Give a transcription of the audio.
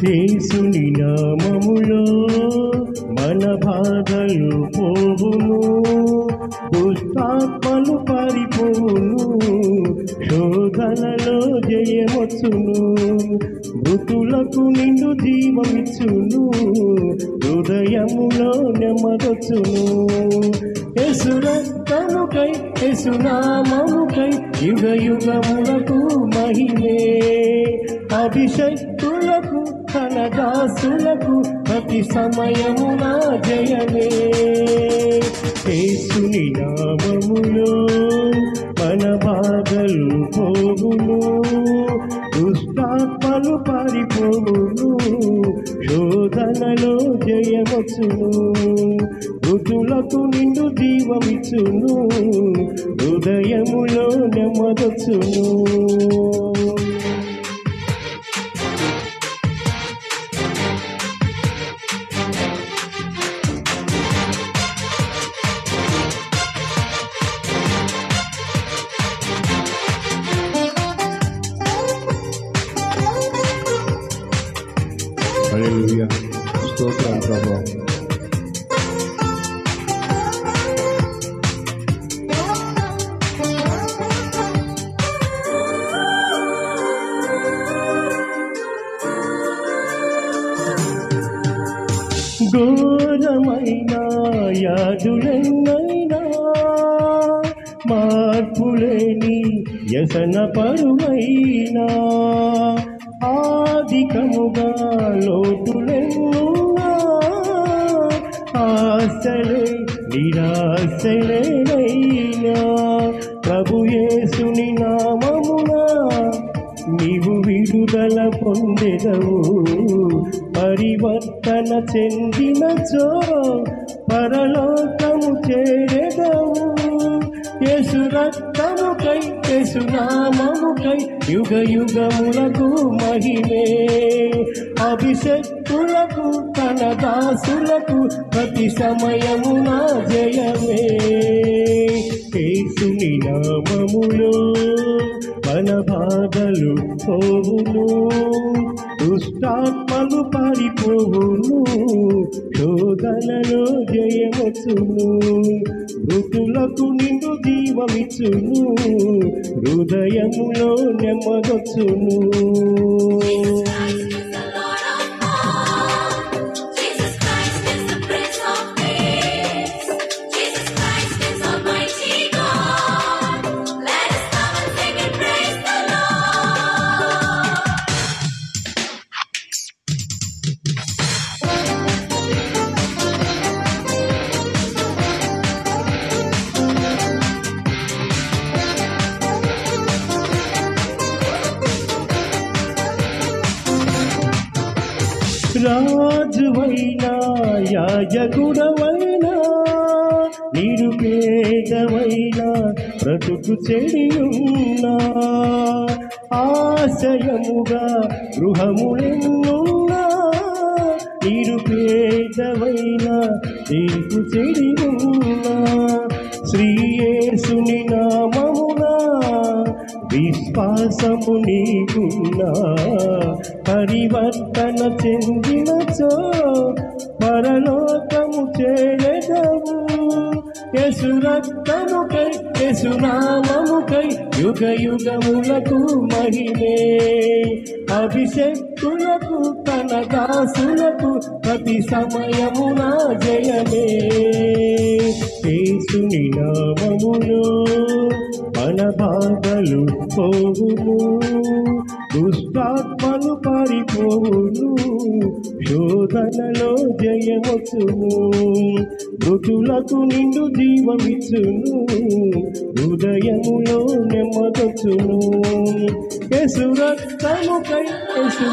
యేసుని నామములో మన బాధలు పోవును, దుష్టాత్మలు పారిపోవును, శోధనలో జయమొచ్చును, మృతులకు నిండు జీవమిచ్చును, హృదయములో నెమ్మదొచ్చును. యేసు రక్తముకై యేసు నామముకై యుగ యుగములకు మహిమే, అభిషక్తులకు తన దాసులకు ప్రతి సమయమున జయమే. యేసుని నామములో మన బాధలు పోవును, దుష్టాత్మలు పారిపోవును, శోధనలో జయమొచ్చును, మృతులకు నిండు జీవమిచ్చును, హృదయములో నెమ్మదొచ్చును. హల్లెలూయా, స్తోత్రం ప్రభువా. ఘోరమైన యాదులెన్నైనా మార్పులేని వ్యసన పరువైనా, ఆధికముగా లోటులెన్నున్నా, ఆశలే నిరాశలేనైనా, ప్రభు యేసుని నామమున నీవు విడుదల పొందెదవు. పరివర్తన చెందినచో పరలోకము చేరెదవు. యేసు రక్తముకై యేసు నామముకై యుగ యుగములకు మహిమే, అభిషక్తులకు తన దాసులకు ప్రతి సమయమున జయమే. యేసుని నామములో మన బాధలు పోవును, దుష్టాత్మలు పారిపోవును, శోధనలో జయమొచ్చును, మృతులకు నిండు జీవమిచ్చును, హృదయములో నెమ్మదొచ్చును. రాజువైనా యాజకుడవైనా, నిరుపేదవైనా, బ్రతుకు చెడియున్నా, ఆశయముగా గృహములెన్నున్నా, నిరుపేదవైనా, తీర్పు చెడియున్నా, శ్రీ యేసుని నామమున విశ్వాసము నీకున్నా, పరివర్తన చెందినచో పరలోకము చేరెదవు. యేసు రక్తముకై యేసు నామముకై యుగ యుగములకు మహిమే, అభిషక్తులకు తన దాసులకు ప్రతి సమయమున జయమే. యేసుని నామములో మన బాధలు పోవును, దుష్టాత్మలు పారిపోవును, శోధనలో జయమొచ్చును, మృతులకు నిండు జీవమిచ్చును, హృదయములో నెమ్మదొచ్చును. యేసు రక్తముకై యేసు